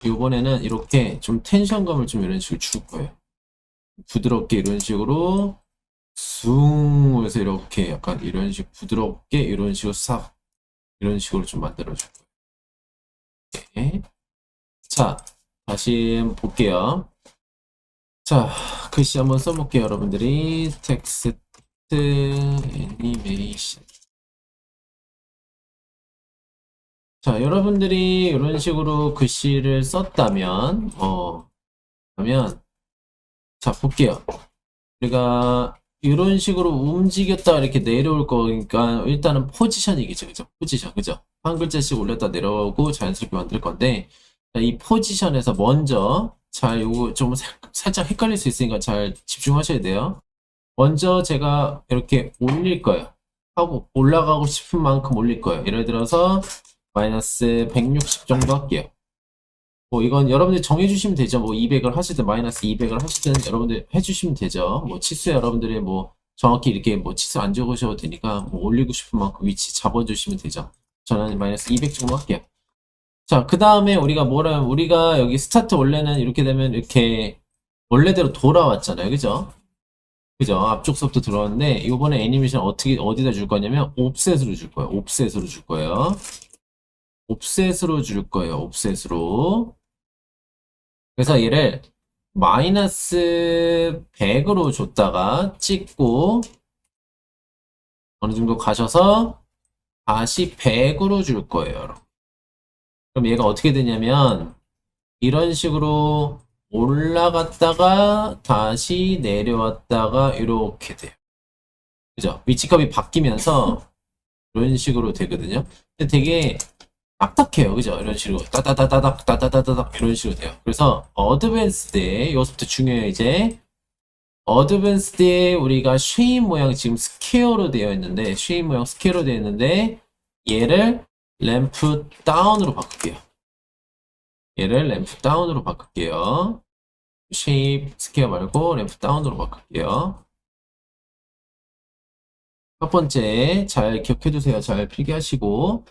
요번에는 이렇게 좀 텐션감을 좀 이런 식으로 줄 거예요. 부드럽게 이런 식으로 숭 해서 이렇게 약간 이런 식 부드럽게 이런 식으로 싹 이런 식으로 좀 만들어 줄 거예요. 네. 자, 다시 한번 볼게요. 자, 글씨 한번 써볼게요, 여러분들이. 텍스트 애니메이션. 자, 여러분들이 이런 식으로 글씨를 썼다면, 그러면, 자, 볼게요. 우리가 이런 식으로 움직였다 이렇게 내려올 거니까 일단은 포지션이겠죠, 그죠? 포지션, 그죠? 한 글자씩 올렸다 내려오고 자연스럽게 만들 건데, 자, 이 포지션에서 먼저, 자, 요거 좀 살짝 헷갈릴 수 있으니까 잘 집중하셔야 돼요. 먼저 제가 이렇게 올릴 거예요. 하고 올라가고 싶은 만큼 올릴 거예요. 예를 들어서 마이너스 160 정도 할게요. 뭐 이건 여러분들 정해주시면 되죠. 뭐 200을 하시든 마이너스 200을 하시든 여러분들 해주시면 되죠. 뭐 치수 여러분들이 뭐 정확히 이렇게 뭐 치수 안 적으셔도 되니까 뭐 올리고 싶은 만큼 위치 잡아주시면 되죠. 저는 마이너스 200 정도 할게요. 자, 그 다음에 우리가 여기 스타트 원래는 이렇게 되면 이렇게 원래대로 돌아왔잖아요. 그죠? 그죠? 앞쪽서부터 들어왔는데 이번에 애니메이션 어디다 줄 거냐면 옵셋으로 줄 거예요. 옵셋으로 줄 거예요. 옵셋으로 줄 거예요. 옵셋으로. 그래서 얘를 마이너스 100으로 줬다가 찍고 어느 정도 가셔서 다시 100으로 줄 거예요. 여러분. 그럼 얘가 어떻게 되냐면 이런 식으로 올라갔다가 다시 내려왔다가 이렇게 돼요. 그죠? 위치값이 바뀌면서 이런 식으로 되거든요. 근데 되게 딱딱해요. 그죠? 이런 식으로 따다다다닥 따다다다닥 이런 식으로 돼요. 그래서 어드밴스드에 여기서부터 중요해요. 이제 어드밴스드에 우리가 쉐입 모양 지금 스퀘어로 되어 있는데 쉐입 모양 스퀘어로 되어 있는데 얘를 램프 다운으로 바꿀게요. 얘를 램프 다운으로 바꿀게요. 쉐입 스퀘어 말고 램프 다운으로 바꿀게요. 첫 번째 잘 기억해두세요. 잘 필기하시고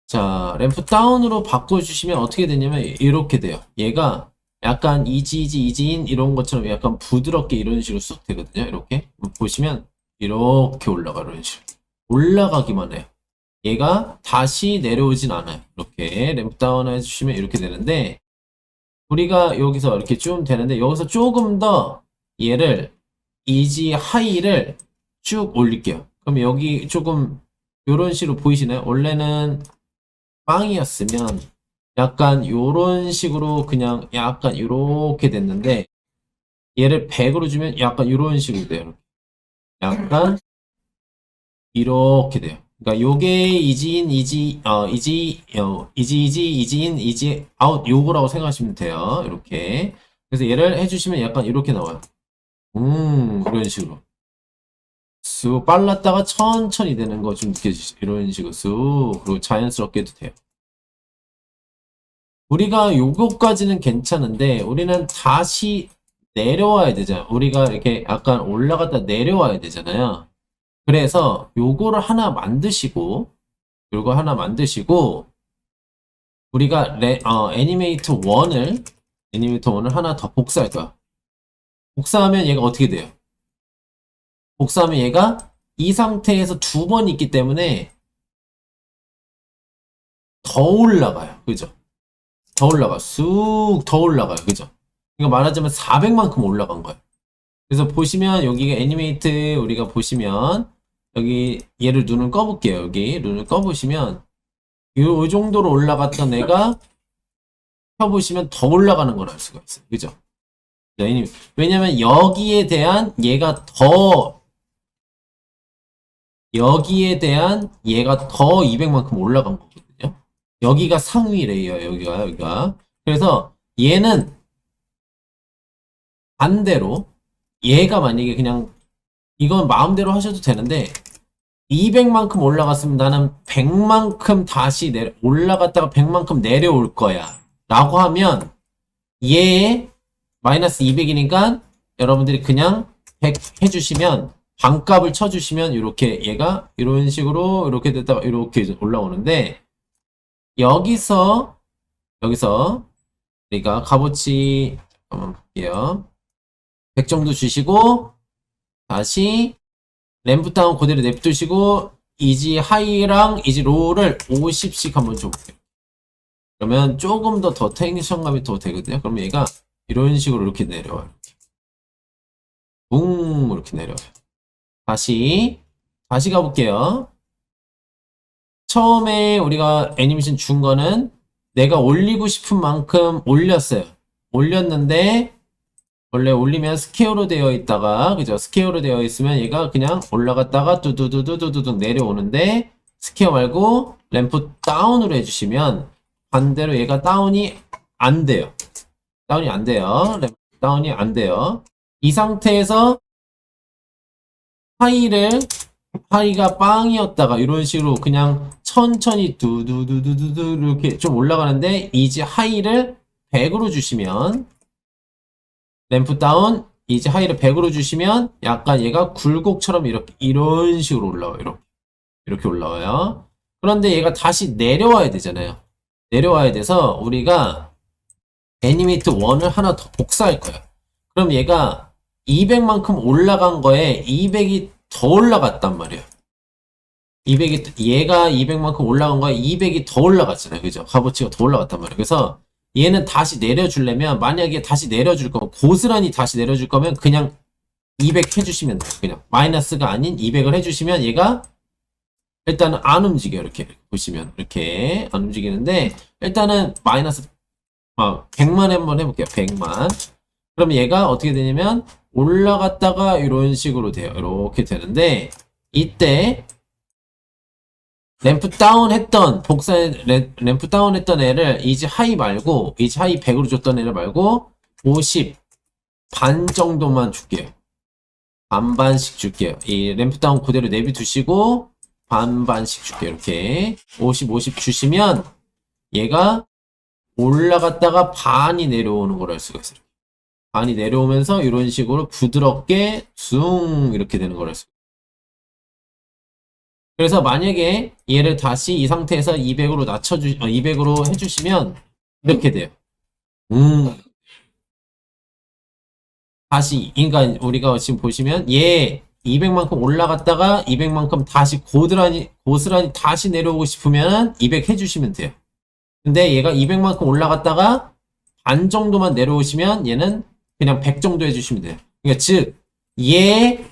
자, 램프 다운으로 바꿔주시면 어떻게 되냐면 이렇게 돼요. 얘가 약간 이지인 이런 것처럼 약간 부드럽게 이런 식으로 쑥 되거든요. 이렇게 보시면 이렇게 올라가 이런 식으로 올라가기만 해요. 얘가 다시 내려오진 않아요. 이렇게 램프 다운 해주시면 이렇게 되는데 우리가 여기서 이렇게 쭉 되는데 여기서 조금 더 얘를 이지 하이를 쭉 올릴게요. 그럼 여기 조금 이런 식으로 보이시나요? 원래는 빵이었으면 약간 요런 식으로 그냥 약간 요렇게 됐는데 얘를 100으로 주면 약간 요런 식으로 돼요. 약간 이렇게 돼요. 그러니까 요게 이지인, 이지 아웃 요거라고 생각하시면 돼요. 이렇게. 그래서 얘를 해주시면 약간 이렇게 나와요. 이런 식으로. 쑥 빨랐다가 천천히 되는 거 좀 느껴지죠. 이런 식으로 쑥 그리고 자연스럽게 해도 돼요. 우리가 요거까지는 괜찮은데 우리는 다시 내려와야 되잖아. 우리가 이렇게 약간 올라갔다 내려와야 되잖아요. 그래서 요거를 하나 만드시고 요거 하나 만드시고 우리가 애니메이터 1을 하나 더 복사할 거야. 복사하면 얘가 어떻게 돼요? 복사하면 얘가 이 상태에서 두 번 있기 때문에 더 올라가요. 그죠? 더 올라가. 쑥 더 올라가요. 그죠? 그러니까 말하자면 400만큼 올라간 거예요. 그래서 보시면 여기가 애니메이트 우리가 보시면 여기 얘를 눈을 꺼볼게요. 여기 눈을 꺼보시면 요 정도로 올라갔던 애가 펴보시면 더 올라가는 걸 알 수가 있어요. 그죠? 왜냐면 여기에 대한 얘가 더 200만큼 올라간 거거든요. 여기가 상위 레이어 여기가. 그래서 얘는 반대로 얘가 만약에 그냥 이건 마음대로 하셔도 되는데 200만큼 올라갔으면 나는 100만큼 다시 올라갔다가 100만큼 내려올 거야 라고 하면 얘 마이너스 200이니까 여러분들이 그냥 100 해주시면 반값을 쳐주시면 이렇게 얘가 이런 식으로 이렇게 됐다가 이렇게 올라오는데 여기서 여기서 우리가 값어치 한번 볼게요. 100 정도 주시고 다시 램프 다운 그대로 냅두시고 이지 하이랑 이지 로우를 50씩 한번 줘볼게요. 그러면 조금 더 텐션감이 더 되거든요. 그럼 얘가 이런 식으로 이렇게 내려와요. 붕 이렇게 내려와요. 다시 가볼게요. 처음에 우리가 애니메이션 준 거는 내가 올리고 싶은 만큼 올렸어요. 올렸는데 원래 올리면 스퀘어로 되어 있다가 그죠? 스퀘어로 되어 있으면 얘가 그냥 올라갔다가 뚜두두두두두 내려오는데 스퀘어 말고 램프 다운으로 해주시면 반대로 얘가 다운이 안 돼요. 다운이 안 돼요. 램프 다운이 안 돼요. 이 상태에서 하이가 빵이었다가 이런 식으로 그냥 천천히 두두두두두 이렇게 좀 올라가는데 이제 하이를 100으로 주시면 램프 다운 이제 하이를 100으로 주시면 약간 얘가 굴곡처럼 이런 식으로 올라와요. 이렇게 올라와요. 그런데 얘가 다시 내려와야 되잖아요. 내려와야 돼서 우리가 애니메이트 1을 하나 더 복사할 거예요. 그럼 얘가 200만큼 올라간 거에 200이 더 올라갔단 말이에요. 얘가 200만큼 올라간 거에 200이 더 올라갔잖아요. 그죠? 값어치가 더 올라갔단 말이에요. 그래서 얘는 다시 내려주려면 만약에 다시 내려줄 거면 고스란히 다시 내려줄 거면 그냥 200 해주시면 돼요. 그냥 마이너스가 아닌 200을 해주시면 얘가 일단은 안 움직여요. 이렇게 보시면 이렇게 안 움직이는데 일단은 마이너스 100만 한번 해볼게요. 100만. 그럼 얘가 어떻게 되냐면 올라갔다가 이런 식으로 돼요. 이렇게 되는데 이때 램프 다운 했던 램프 다운 했던 애를 이지 하이 100으로 줬던 애를 말고 50 반 정도만 줄게요. 반반씩 줄게요. 이 램프 다운 그대로 내비두시고 반반씩 줄게요. 이렇게 50 주시면 얘가 올라갔다가 반이 내려오는 걸 알 수가 있어요. 반이 내려오면서 이런 식으로 부드럽게 숭 이렇게 되는 걸 알 수가 있어요. 그래서 만약에 얘를 다시 이 상태에서 200으로 해주시면 이렇게 돼요. 다시, 그러니까 우리가 지금 보시면 얘 200만큼 올라갔다가 200만큼 다시 고스란히 다시 내려오고 싶으면 200 해주시면 돼요. 근데 얘가 200만큼 올라갔다가 반 정도만 내려오시면 얘는 그냥 100 정도 해주시면 돼요. 그러니까 즉, 얘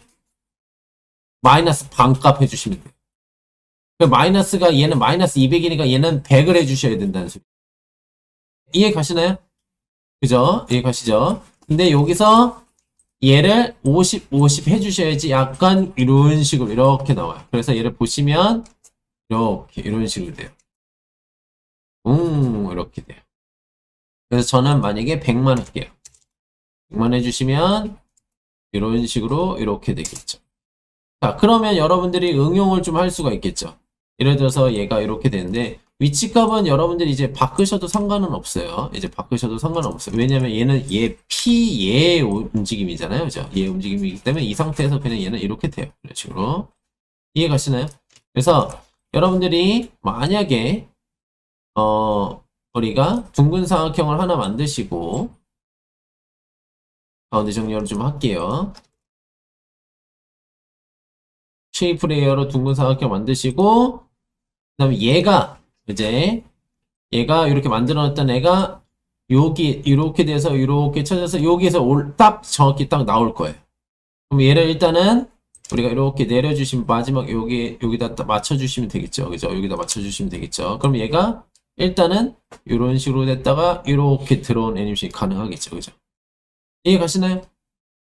마이너스 반값 해주시면 돼요. 마이너스가 얘는 마이너스 200이니까 얘는 100을 해주셔야 된다는 소리. 이해 가시나요? 그죠? 이해 가시죠? 근데 여기서 얘를 50 해주셔야지 약간 이런 식으로 이렇게 나와요. 그래서 얘를 보시면 이런 식으로 돼요. 이렇게 돼요. 그래서 저는 만약에 100만 할게요. 100만 해주시면 이런 식으로 이렇게 되겠죠. 자, 그러면 여러분들이 응용을 좀 할 수가 있겠죠. 예를 들어서 얘가 이렇게 되는데 위치값은 여러분들이 이제 바꾸셔도 상관은 없어요. 이제 바꾸셔도 상관은 없어요. 왜냐면 얘는 얘의 움직임이잖아요. 그죠? 얘의 움직임이기 때문에 이 상태에서 그냥 얘는 이렇게 돼요. 이런 식으로. 이해 가시나요? 그래서 여러분들이 만약에 우리가 둥근 사각형을 하나 만드시고 가운데 정렬을 좀 할게요. 쉐이프 레이어로 둥근 사각형 만드시고 그 다음에 얘가 이렇게 만들어 놨던 애가 여기 이렇게 돼서 이렇게 쳐져서 여기에서 정확히 딱 나올 거예요. 그럼 얘를 일단은 우리가 이렇게 내려주시면 마지막 여기다 맞춰주시면 되겠죠. 그죠? 여기다 맞춰주시면 되겠죠. 그럼 얘가 일단은 이런 식으로 됐다가 이렇게 들어온 애니메이션이 가능하겠죠. 그죠? 이해 가시나요?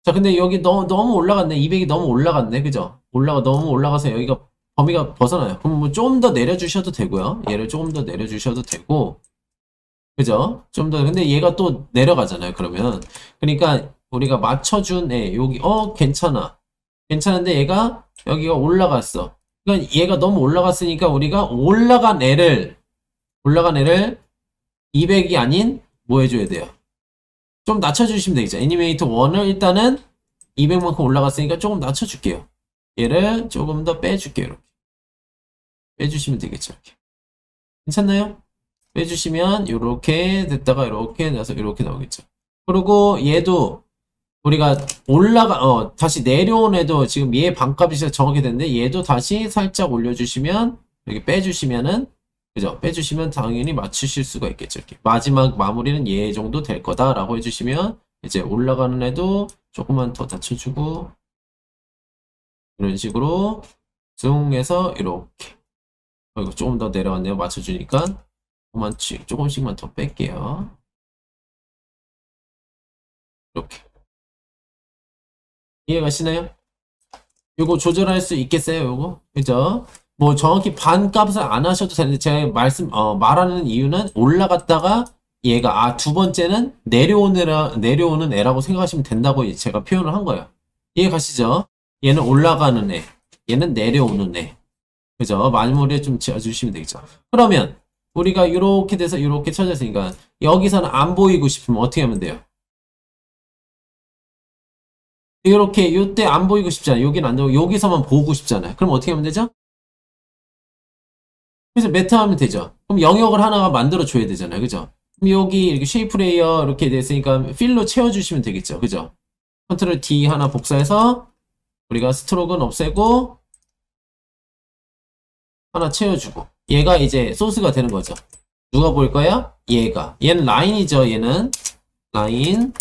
자, 근데 여기 너무 올라갔네. 200이 너무 올라갔네. 그죠? 너무 올라가서 여기가 범위가 벗어나요. 그럼 뭐 좀 더 내려주셔도 되고요. 얘를 조금 더 내려주셔도 되고. 그죠? 좀 더, 근데 얘가 또 내려가잖아요. 그러면. 그러니까 우리가 맞춰준 애, 여기, 괜찮아. 괜찮은데 얘가, 여기가 올라갔어. 그러니까 얘가 너무 올라갔으니까 우리가 올라간 애를 200이 아닌 뭐 해줘야 돼요? 좀 낮춰주시면 되겠죠. 애니메이터 1을 일단은 200만큼 올라갔으니까 조금 낮춰줄게요. 얘를 조금 더 빼줄게요. 이렇게. 빼주시면 되겠죠. 이렇게. 괜찮나요? 빼주시면 이렇게 됐다가 이렇게 나서 이렇게 나오겠죠. 그리고 얘도 우리가 다시 내려온 애도 지금 얘 반값이 정하게 됐는데 얘도 다시 살짝 올려주시면 여기 빼주시면은 그죠? 빼주시면 당연히 맞추실 수가 있겠죠. 이렇게 마지막 마무리는 얘 정도 될 거다라고 해주시면 이제 올라가는 애도 조금만 더 낮춰주고 이런 식으로 숭해서 이렇게 이거 조금 더 내려왔네요. 맞춰주니까 조금씩만 더 뺄게요. 이렇게 이해가시나요? 요거 조절할 수 있겠어요, 요거? 그죠? 뭐 정확히 반값을 안 하셔도 되는데 제가 말하는 이유는 올라갔다가 얘가 두 번째는 내려오는 애라고 생각하시면 된다고 제가 표현을 한 거예요. 이해 가시죠? 얘는 올라가는 애, 얘는 내려오는 애. 그죠? 마무리에 좀 지어주시면 되겠죠. 그러면 우리가 이렇게 돼서 이렇게 쳐졌으니까 여기서는 안 보이고 싶으면 어떻게 하면 돼요? 이렇게 요때 안 보이고 싶잖아요. 여긴 안 보이고 여기서만 보고 싶잖아요. 그럼 어떻게 하면 되죠? 그래서 메타하면 되죠. 그럼 영역을 하나가 만들어 줘야 되잖아요. 그죠? 그럼 여기 이렇게 쉐이프 레이어 이렇게 됐으니까 필로 채워주시면 되겠죠. 그죠? 컨트롤 D 하나 복사해서 우리가 스트로크는 없애고 하나 채워주고 얘가 이제 소스가 되는 거죠. 누가 보일 거야? 얘는 라인이죠. 얘는 라인.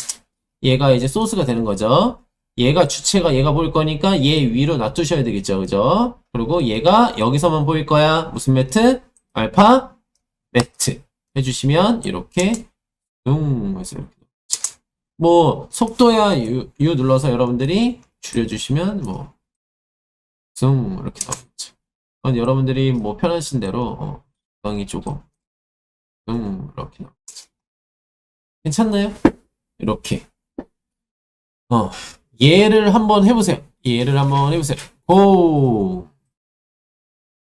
얘가 이제 소스가 되는 거죠. 얘가 주체가 얘가 보일 거니까 얘 위로 놔두셔야 되겠죠. 그죠? 그리고 얘가 여기서만 보일 거야. 무슨 매트? 알파 매트 해주시면 이렇게 해서 이렇게. 뭐 속도야 U 눌러서 여러분들이 줄여주시면 이렇게 나오겠죠. 그건 여러분들이 뭐 편하신 대로 적당히 조금 이렇게 나오겠죠. 괜찮나요? 이렇게 얘를 한번 해보세요. 고!